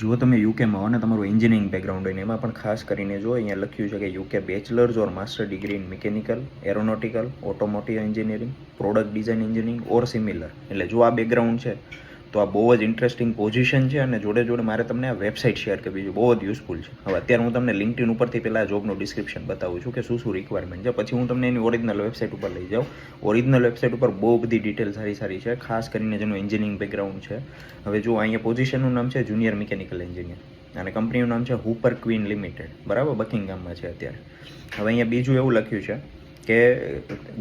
જો તમે યુકેમાં હો અને તમારું એન્જિનિયરિંગ બેકગ્રાઉન્ડ હોય ને એમાં પણ ખાસ કરીને જો અહીંયા લખ્યું છે કે UK bachelors or master degree in mechanical, aeronautical, automotive engineering, product design engineering or similar. એટલે જો આ બેકગ્રાઉન્ડ છે તો આ બહુ જ ઇન્ટરેસ્ટિંગ પોઝિશન છે અને જોડે જોડે મારે તમને આ વેબસાઇટ શેર કરવી છે, બહુ જ યુઝફુલ છે. હવે અત્યારે હું તમને લિંક્ડઇન ઉપરથી પહેલાં જોબનું ડિસ્ક્રિપ્શન બતાવું છું કે શું શું રિક્વાયરમેન્ટ છે, પછી હું તમને એની ઓરિજિનલ વેબસાઇટ ઉપર લઈ જાઉં. ઓરિજિનલ વેબસાઇટ ઉપર બહુ બધી ડિટેલ સારી સારી છે, ખાસ કરીને જેનું એન્જિનિયરિંગ બેકગ્રાઉન્ડ છે. હવે જો અહીંયા પોઝિશનનું નામ છે જુનિયર મિકેનિકલ એન્જિનિયર અને કંપનીનું નામ છે હુપર ક્વીન લિમિટેડ, બરાબર, બકિંગહામમાં છે અત્યારે. હવે અહીંયા બીજું એવું લખ્યું છે કે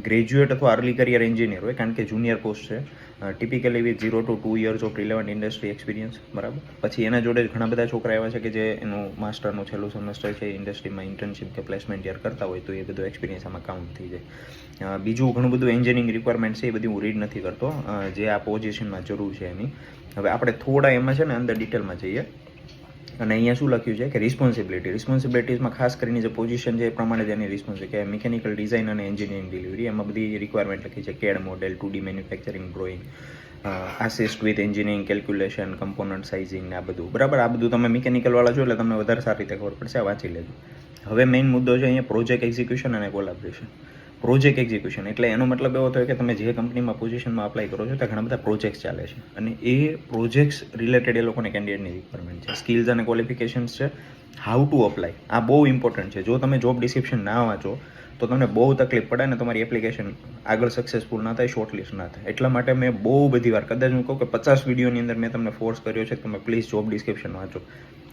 ગ્રેજ્યુએટ અથવા અર્લી કરિયર એન્જિનિયર હોય, કારણ કે જુનિયર પોસ્ટ છે, typically with 0 to 2 years of relevant industry experience, બરાબર. પછી એના જોડે ઘણા બધા છોકરા એવા છે કે જે એનું માસ્ટરનું છેલ્લું સેમેસ્ટર છે ઇન્ડસ્ટ્રીમાં ઇન્ટર્નશિપ કે પ્લેસમેન્ટ યાર કરતા હોય, તો એ બધો એક્સપિરિયન્સ આમાં કાઉન્ટ થઈ જાય. બીજું ઘણું બધું એન્જિનિયરિંગ રિક્વાયરમેન્ટ છે, એ બધી હું રીડ નથી કરતો, જે આ પોઝિશનમાં જરૂર છે એની. હવે આપણે થોડા એમાં છે ને અંદર ડિટેલમાં જઈએ. અને અહીંયા શું લખ્યું છે કે રિસ્પોન્સિબિલિટીઝમાં ખાસ કરીને જે પોઝિશન છે એ પ્રમાણે જ એની રિસ્પોન્સિબિલિટી કે મિકેનિકલ ડિઝાઇન અને એન્જિનિયરિંગ ડિલિવરી, એમાં બધી રિક્વાયરમેન્ટ લખી છે. CAD model, 2D manufacturing drawing, assist with engineering calculation, component sizing ને આ બધું, બરાબર. આ બધું તમે મિકેનિકલવાળા છો એટલે તમને વધારે સારી રીતે ખબર પડશે, વાંચી લેજો. હવે મેઇન મુદ્દો છે અહીંયા પ્રોજેક્ટ એક્ઝિક્યુશન અને કોલાબરેશન. પ્રોજેક્ટ એક્ઝિક્યુશન એટલે એનો મતલબ એવો થયો કે તમે જે કંપનીમાં પોઝિશનમાં અપ્લાય કરો છો ત્યાં ઘણા બધા પ્રોજેક્ટ્સ ચાલે છે અને એ પ્રોજેક્ટ્સ રિલેટેડ એ લોકોને કેન્ડિડેટની રિક્વાયરમેન્ટ છે. સ્કિલ્સ અને ક્વોલિફિકેશન્સ છે, હાઉ ટુ અપ્લાય, આ બહુ ઇમ્પોર્ટન્ટ છે. જો તમે જોબ ડિસ્ક્રિપ્શન ના વાંચો તો તમને બહુ તકલીફ પડે ને તમારી એપ્લિકેશન આગળ સક્સેસફુલ ના થાય, શોર્ટલિસ્ટ ના થાય. એટલા માટે મેં બહુ બધી વાર, કદાચ હું કહું કે 50 વિડીયોની અંદર મેં તમને ફોર્સ કર્યો છે કે તમે પ્લીઝ જોબ ડિસ્ક્રિપ્શન વાંચો.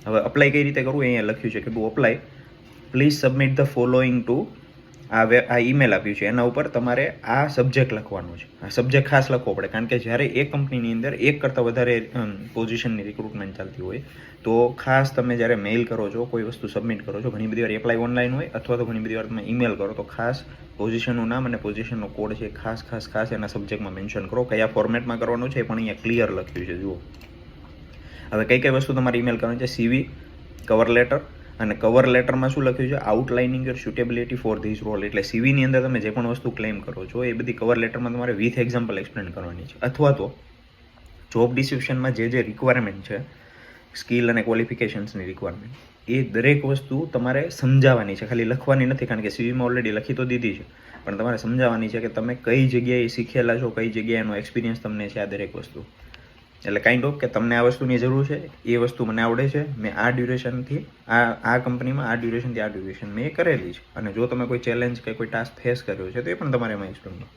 હવે અપ્લાય કઈ રીતે કરવું અહીંયા લખ્યું છે કે to apply please submit the following to આ ઈમેલ આપ્યું છે, એના ઉપર તમારે આ સબ્જેક્ટ લખવાનો છે. આ સબ્જેક્ટ ખાસ લખવો પડે, કારણ કે જ્યારે એક કંપનીની અંદર એક કરતાં વધારે પોઝિશનની રિક્રુટમેન્ટ ચાલતી હોય તો ખાસ તમે જ્યારે મેઇલ કરો છો, કોઈ વસ્તુ સબમિટ કરો છો, ઘણી બધી વાર એપ્લાય ઓનલાઈન હોય અથવા તો ઘણી બધી વાર તમે ઈમેલ કરો, તો ખાસ પોઝિશનનું નામ અને પોઝિશનનો કોડ છે ખાસ એના સબ્જેક્ટમાં મેન્શન કરો. કયા ફોર્મેટમાં કરવાનું છે એ પણ અહીંયા ક્લિયર લખ્યું છે, જુઓ. હવે કઈ વસ્તુ તમારે ઈમેલ કરવાની છે? CV, cover letter. અને કવર લેટરમાં શું લખ્યું છે? આઉટલાઇનિંગ યોર સુટેબિલિટી ફોર ધીસ રોલ. એટલે CVની અંદર તમે જે પણ વસ્તુ ક્લેમ કરો છો એ બધી કવર લેટરમાં તમારે વિથ એક્ઝામ્પલ એક્સપ્લેન કરવાની છે. અથવા તો જોબ ડિસ્ક્રિપ્શનમાં જે રિક્વાયરમેન્ટ છે, સ્કિલ અને ક્વોલિફિકેશન્સની રિક્વાયરમેન્ટ, એ દરેક વસ્તુ તમારે સમજાવવાની છે, ખાલી લખવાની નથી. કારણ કે CVમાં ઓલરેડી લખી તો દીધી છે, પણ તમારે સમજાવવાની છે કે તમે કઈ જગ્યાએ શીખેલા છો, કઈ જગ્યાએનો એક્સપિરિયન્સ તમને છે આ દરેક વસ્તુ. એટલે કાઇન્ડ ઓફ કે તમને આ વસ્તુની જરૂર છે, એ વસ્તુ મને આવડે છે, મેં આ ડ્યુરેશનથી આ કંપનીમાં આ ડ્યુરેશનથી આ ડ્યુરેશન મેં એ કરેલી છે. અને જો તમે કોઈ ચેલેન્જ કે કોઈ ટાસ્ક ફેસ કર્યો છે તો એ પણ તમારે એમાં એક્સપ્લેન કરો.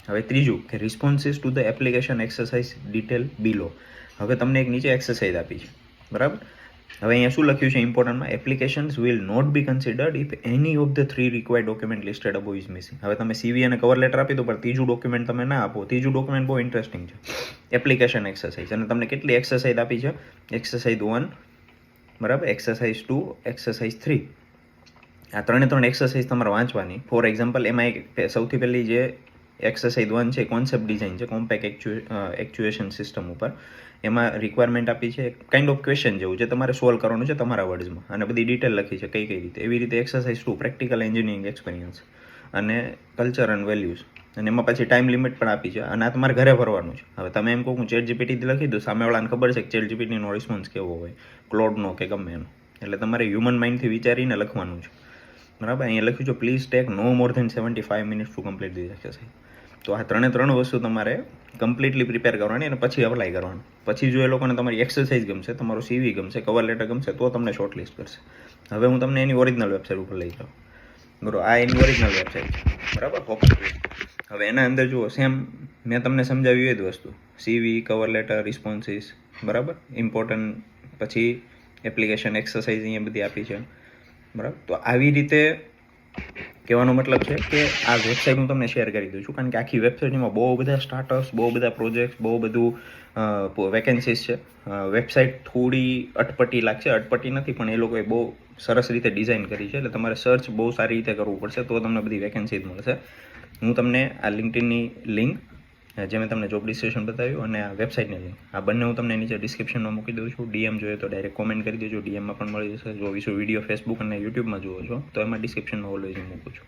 હવે ત્રીજું કે responses to the application exercise detail below. હવે તમને એક નીચે એક્સરસાઇઝ આપી છે, બરાબર. હવે અહીંયા શું લખ્યું છે ઇમ્પોર્ટન્ટમાં? Applications will not be considered if any of the 3 required document listed above is missing. હવે તમે CV અને કવર લેટર આપી દો, પણ ત્રીજું ડોક્યુમેન્ટ તમે ના આપો. ત્રીજું ડોક્યુમેન્ટ બહુ ઇન્ટરેસ્ટિંગ છે, એપ્લિકેશન એક્સરસાઇઝ. અને તમને કેટલી એક્સરસાઇઝ આપી છે? એક્સરસાઇઝ 1, બરાબર, એક્સરસાઇઝ 2, એક્સરસાઇઝ 3. આ ત્રણ એક્સરસાઇઝ તમારે વાંચવાની. ફોર એક્ઝામ્પલ, એમાં એક સૌથી પહેલી જે એક્સરસાઇઝ 1 છે કોન્સેપ્ટ ડિઝાઇન છે, કોમ્પેક્ટ એક્ચ્યુએશન સિસ્ટમ ઉપર. એમાં રિક્વાયરમેન્ટ આપી છે, કાઇન્ડ ઓફ ક્વેશ્ચન જેવું છે, તમારે સોલ્વ કરવાનું છે તમારા વર્ડ્સમાં, અને બધી ડિટેલ લખી છે કઈ રીતે. એવી રીતે એક્સરસાઇઝ 2 પ્રેક્ટિકલ એન્જિનિયરિંગ એક્સપિરિયન્સ અને કલ્ચર એન્ડ વેલ્યુઝ, અને એમાં પછી ટાઈમ લિમિટ પણ આપી છે. અને આ તમારે ઘરે ભરવાનું છે. હવે તમે એમ કહો હું ChatGPTથી લખી દઉં, સામેવાળાને ખબર છે કે ChatGPTનો રિસ્પોન્સ કેવો હોય, ક્લોડનો કે ગમે એનો. એટલે તમારે હ્યુમન માઇન્ડથી વિચારીને લખવાનું છે, બરાબર. અહીંયા લખ્યું છે please take no more than 75 minutes to complete this exercise. તો આ ત્રણ વસ્તુ તમારે કમ્પ્લીટલી પ્રિપેર કરવાની અને પછી અપ્લાય કરવાનું. પછી જો એ લોકોને તમારી એક્સરસાઇઝ ગમશે, તમારું CV ગમશે, કવર લેટર ગમશે, તો તમને શોર્ટલિસ્ટ કરશે. હવે હું તમને એની ઓરિજિનલ વેબસાઇટ ઉપર લઈ જાઉં, બરાબર. આ એની ઓરિજિનલ વેબસાઇટ છે, બરાબર, હોપસ્ક્રીન. હવે એના અંદર જુઓ, સેમ મેં તમને સમજાવ્યું એ જ વસ્તુ, CV, કવર લેટર, રિસ્પોન્સીસ, બરાબર, ઇમ્પોર્ટન્ટ, પછી એપ્લિકેશન એક્સરસાઇઝ અહીંયા બધી આપી છે, બરાબર. તો આવી રીતે કહેવાનો મતલબ છે કે આ વેબસાઇટ હું તમને શેર કરી દઉં છું, કારણ કે આખી વેબસાઇટમાં બહુ બધા સ્ટાર્ટઅપ્સ, બહુ બધા પ્રોજેક્ટ્સ, બહુ બધું વેકેન્સીસ છે. વેબસાઇટ થોડી અટપટી લાગશે, અટપટી નથી, પણ એ લોકોએ બહુ સરસ રીતે ડિઝાઇન કરી છે. એટલે તમારે સર્ચ બહુ સારી રીતે કરવું પડશે, તો તમને બધી વેકેન્સી મળશે. હું તમને આ લિંક્ડઇનની લિંક, જે મેં તમને જોબ ડિસ્ક્રિપ્શન બતાવ્યું, અને આ વેબસાઇટની લિંક, આ બંને હું તમને નીચે ડિસ્ક્રિપ્શનમાં મૂકી દઉં છું. DM જોઈએ તો ડાયરેક્ટ કોમેન્ટ કરી દેજો, DMમાં પણ મળી જશે. જો વિડીયો ફેસબુક અને યુટ્યુબમાં જુઓ છો તો એમાં ડિસ્ક્રિપ્શનમાં ઓલવેઝ હું મૂકું છું.